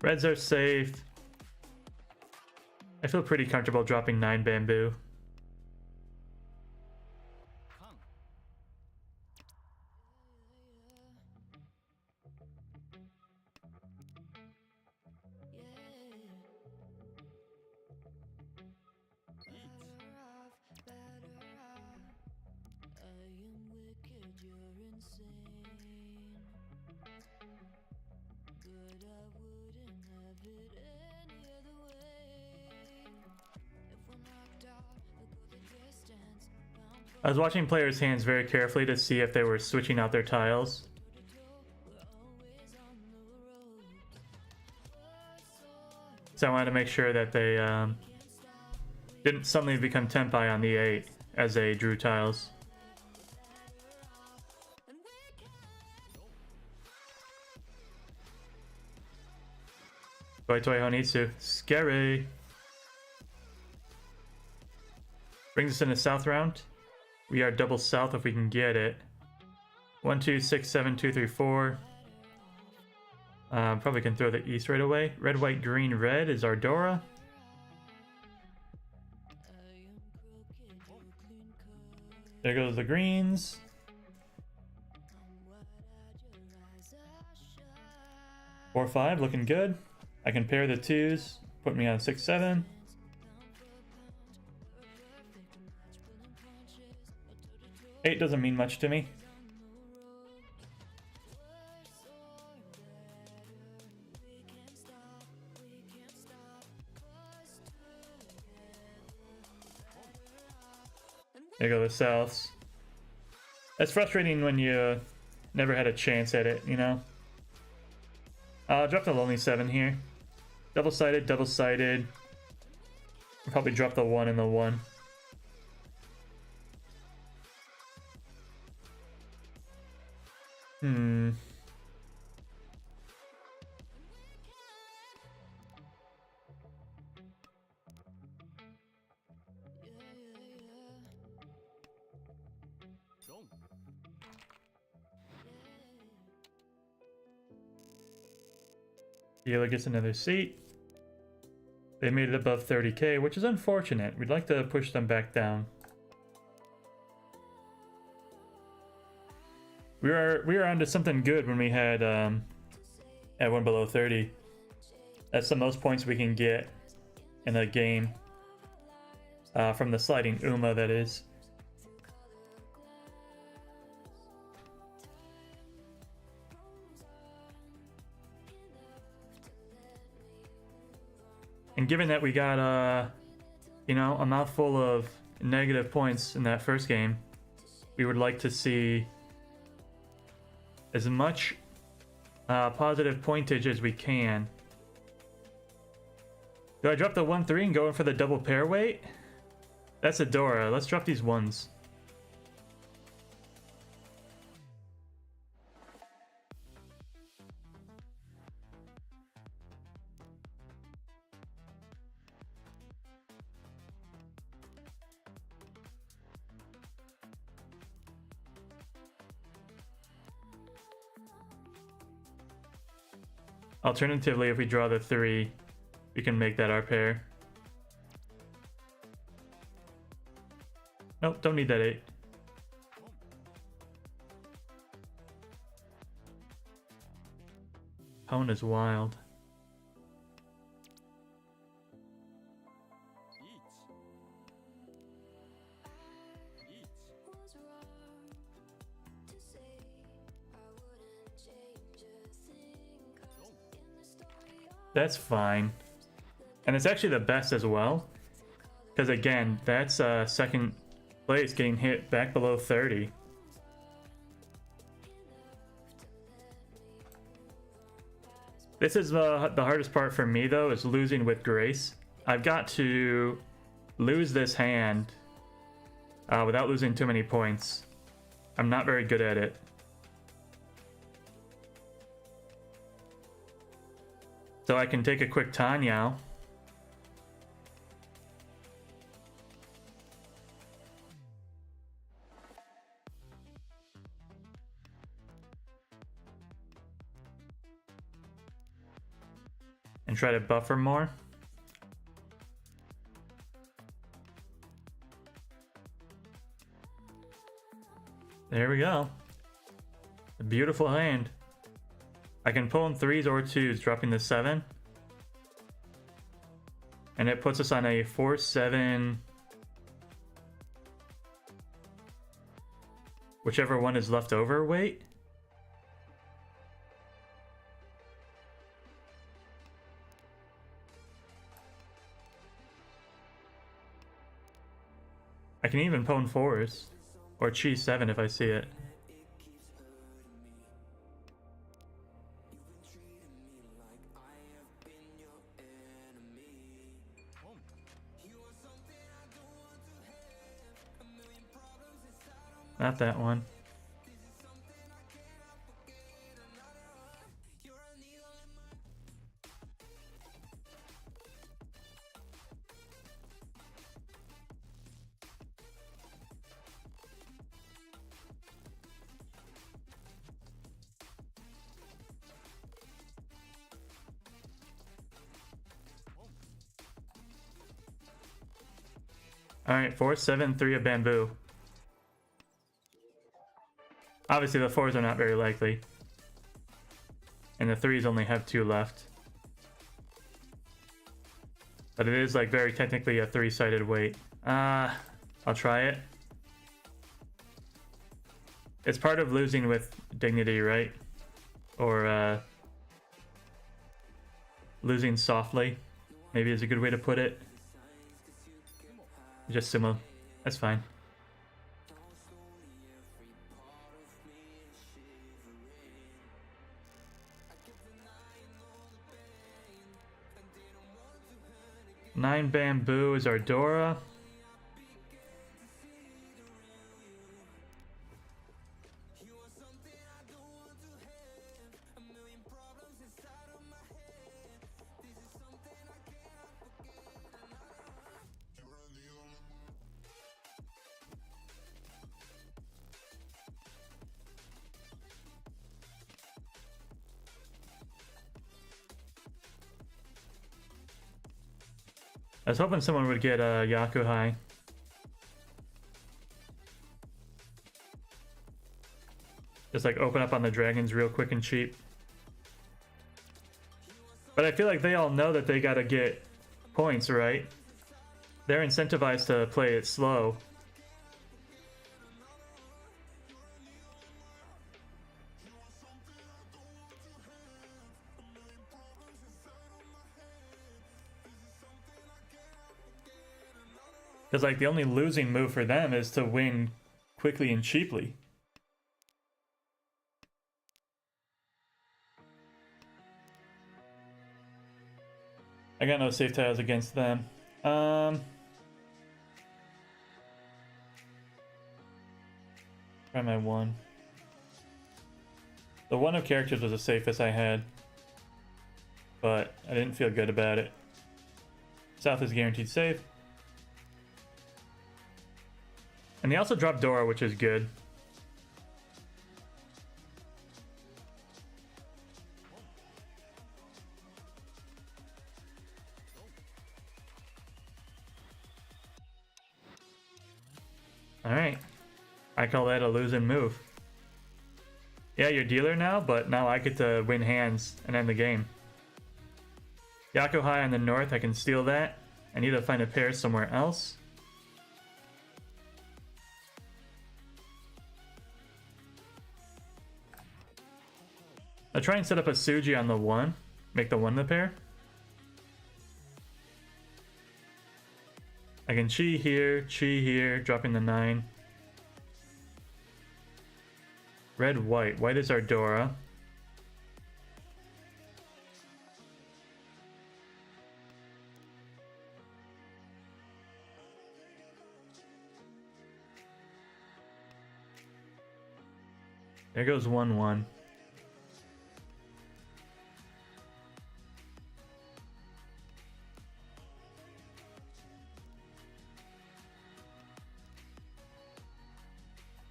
Reds are safe. I feel pretty comfortable dropping 9 bamboo. I was watching players' hands very carefully to see if they were switching out their tiles. So I wanted to make sure that they didn't suddenly become Tenpai on the 8 as they drew tiles. Toy Toy Honitsu. Scary. Brings us in the south round. We are double south if we can get it. 1, 2, 6, 7, 2, 3, 4. Probably can throw the east right away. Red, white, green, red is our Dora. There goes the greens. Four, 5, looking good. I can pair the 2s, put me on 6, 7. 8 doesn't mean much to me. There go the souths. That's frustrating when you never had a chance at it, you know? I'll drop the Lonely 7 here. Double-sided, double-sided. I'll probably drop the 1 and the 1. Yellow gets another seat. They made it above 30k, which is unfortunate. We'd like to push them back down. We were onto something good when we had at 1 below 30. That's the most points we can get in a game from the sliding Uma, that is. And given that we got you know, a mouthful of negative points in that first game, we would like to see as much positive pointage as we can. Do I drop the 1-3 and go in for the double pair weight? That's a Dora. Let's drop these 1s. Alternatively, if we draw the 3, we can make that our pair. Nope, don't need that 8. Pwn is wild. That's fine. And it's actually the best as well. Because again, that's second place getting hit back below 30. This is the hardest part for me, though, is losing with grace. I've got to lose this hand without losing too many points. I'm not very good at it. So I can take a quick Tanyao. And try to buffer more. There we go. A beautiful hand. I can pull in 3s or 2s, dropping the 7. And it puts us on a 4-7. Whichever one is left over, wait. I can even pwn 4s. Or chi 7 if I see it. Not that one. Alright, 4, 7, 3 of bamboo. Obviously the 4s are not very likely. And the 3s only have 2 left. But it is like very technically a 3-sided weight. I'll try it. It's part of losing with dignity, right? Or losing softly, maybe is a good way to put it. Just sumo. That's fine. Nine bamboo is our Dora. I was hoping someone would get Yakuhai. Just like open up on the dragons real quick and cheap. But I feel like they all know that they gotta get points, right? They're incentivized to play it slow. Because like the only losing move for them is to win quickly and cheaply. I got no safe tiles against them. Try my 1. The 1 of characters was the safest I had. But I didn't feel good about it. South is guaranteed safe. And they also dropped Dora, which is good. Alright. I call that a losing move. Yeah, you're dealer now, but now I get to win hands and end the game. Yakuhai on the north, I can steal that. I need to find a pair somewhere else. I'll try and set up a Suji on the 1. Make the 1 the pair. I can Chi here, dropping the 9. Red, white. White is our Dora. There goes 1-1.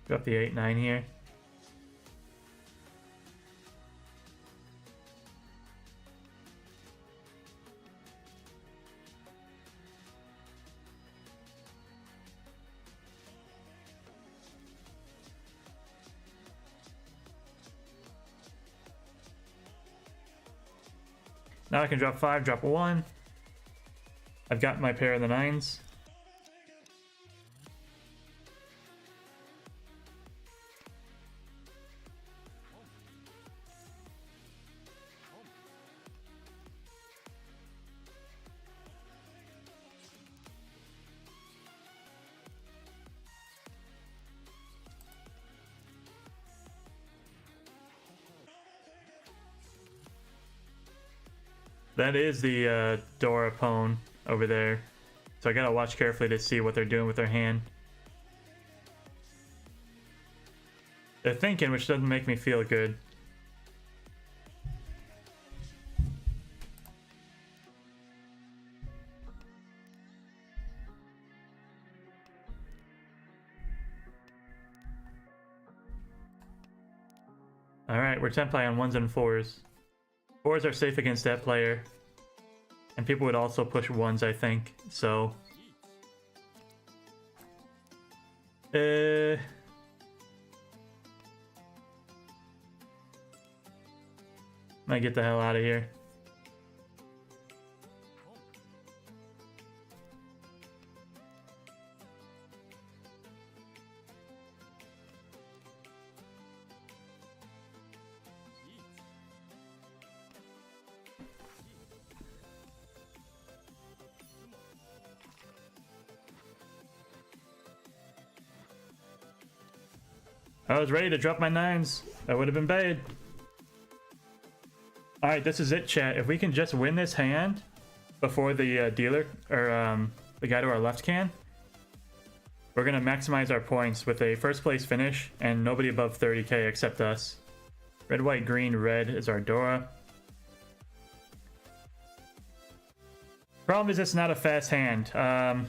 Drop the 8-9 here. Now I can drop 5, drop 1. I've got my pair of the 9s. That is the Dora Pone over there. So I gotta watch carefully to see what they're doing with their hand. They're thinking, which doesn't make me feel good. Alright, we're tempai on 1s and 4s. 4s are safe against that player. And people would also push 1s, I think. So... might get the hell out of here. I was ready to drop my 9s. That would have been bad. Alright, this is it, chat. If we can just win this hand before the dealer, or the guy to our left can, we're going to maximize our points with a first place finish and nobody above 30k except us. Red, white, green, red is our Dora. Problem is it's not a fast hand. A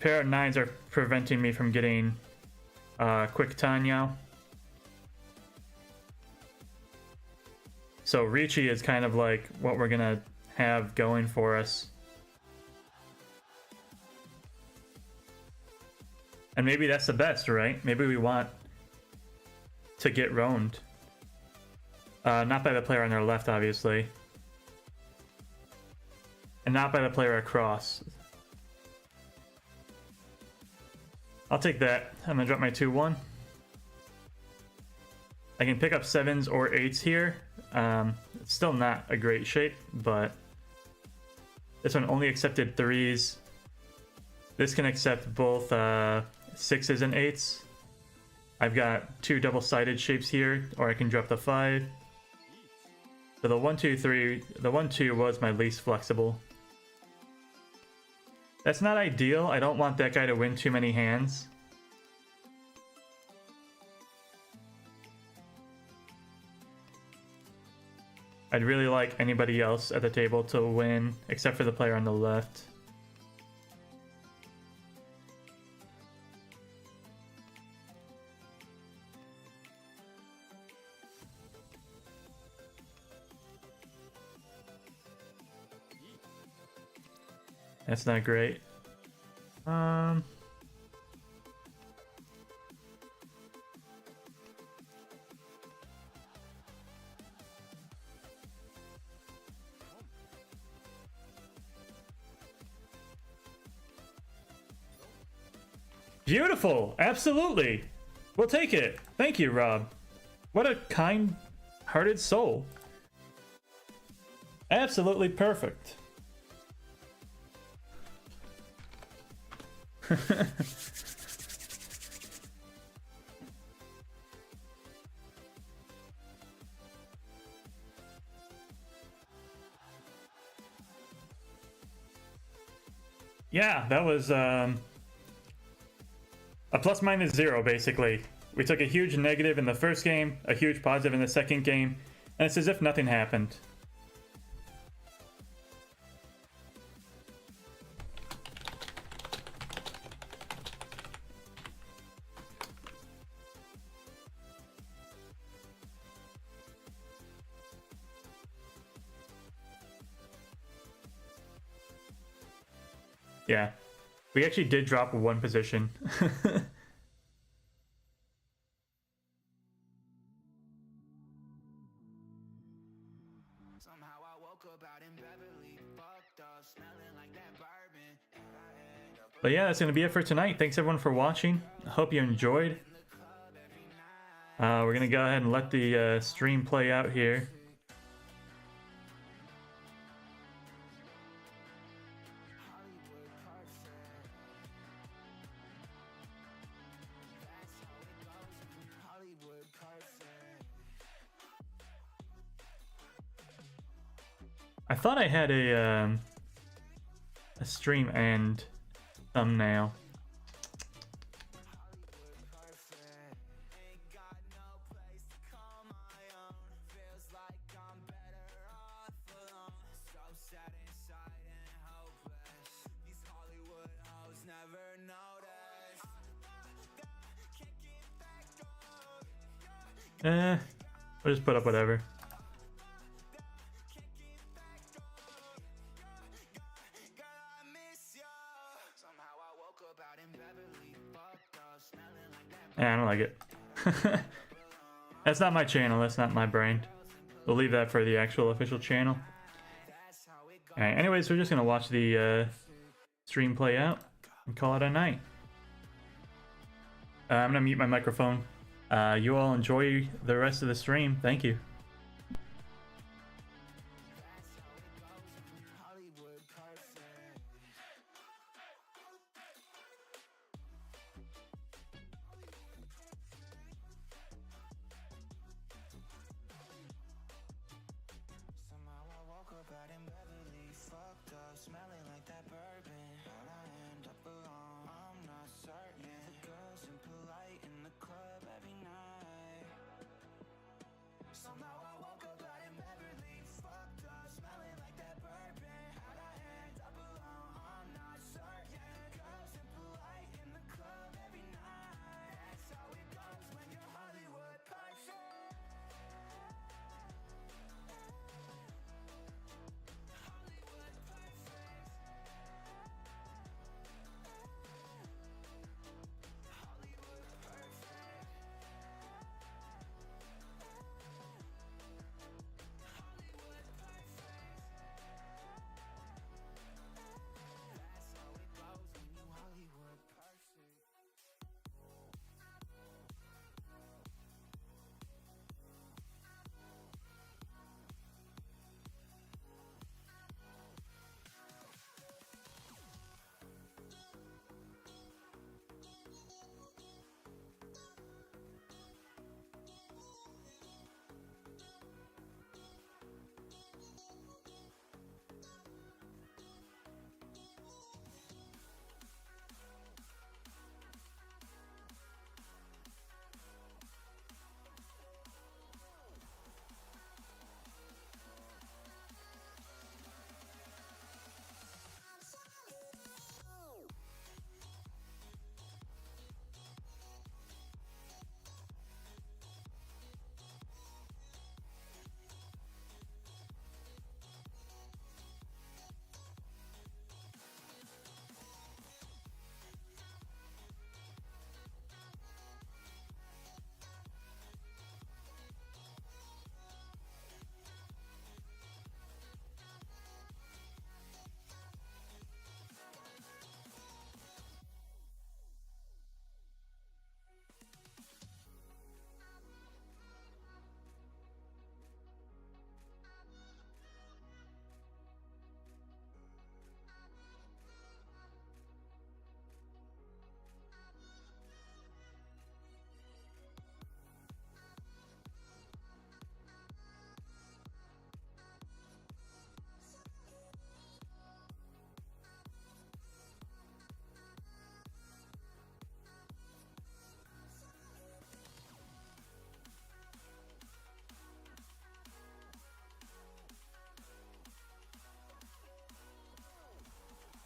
pair of 9s are preventing me from getting quick Tanyao. So Riichi is kind of like what we're gonna have going for us. And maybe that's the best, right? Maybe we want to get roamed. Not by the player on their left, obviously. And not by the player across. I'll take that. I'm gonna drop my 2-1. I can pick up 7s or 8s here. It's still not a great shape, but this one only accepted 3s. This can accept both 6s and 8s. I've got 2 double-sided shapes here, or I can drop the 5. So the 1, 2, 3, the 1, 2 was my least flexible. That's not ideal. I don't want that guy to win too many hands. I'd really like anybody else at the table to win, except for the player on the left. That's not great. Beautiful! Absolutely! We'll take it. Thank you, Rob. What a kind-hearted soul. Absolutely perfect. Yeah, that was a plus minus 0 basically. We took a huge negative in the first game, a huge positive in the second game, and it's as if nothing happened. Yeah, we actually did drop one position. But yeah, that's going to be it for tonight. Thanks everyone for watching. I hope you enjoyed. We're going to go ahead and let the stream play out here. I thought I had a stream and thumbnail. We'll just put up whatever. Yeah, I don't like it. That's not my channel, that's not my brand. We'll leave that for the actual official channel. Alright, anyways, we're just gonna watch the stream play out and call it a night. I'm gonna mute my microphone. You all enjoy the rest of the stream. Thank you.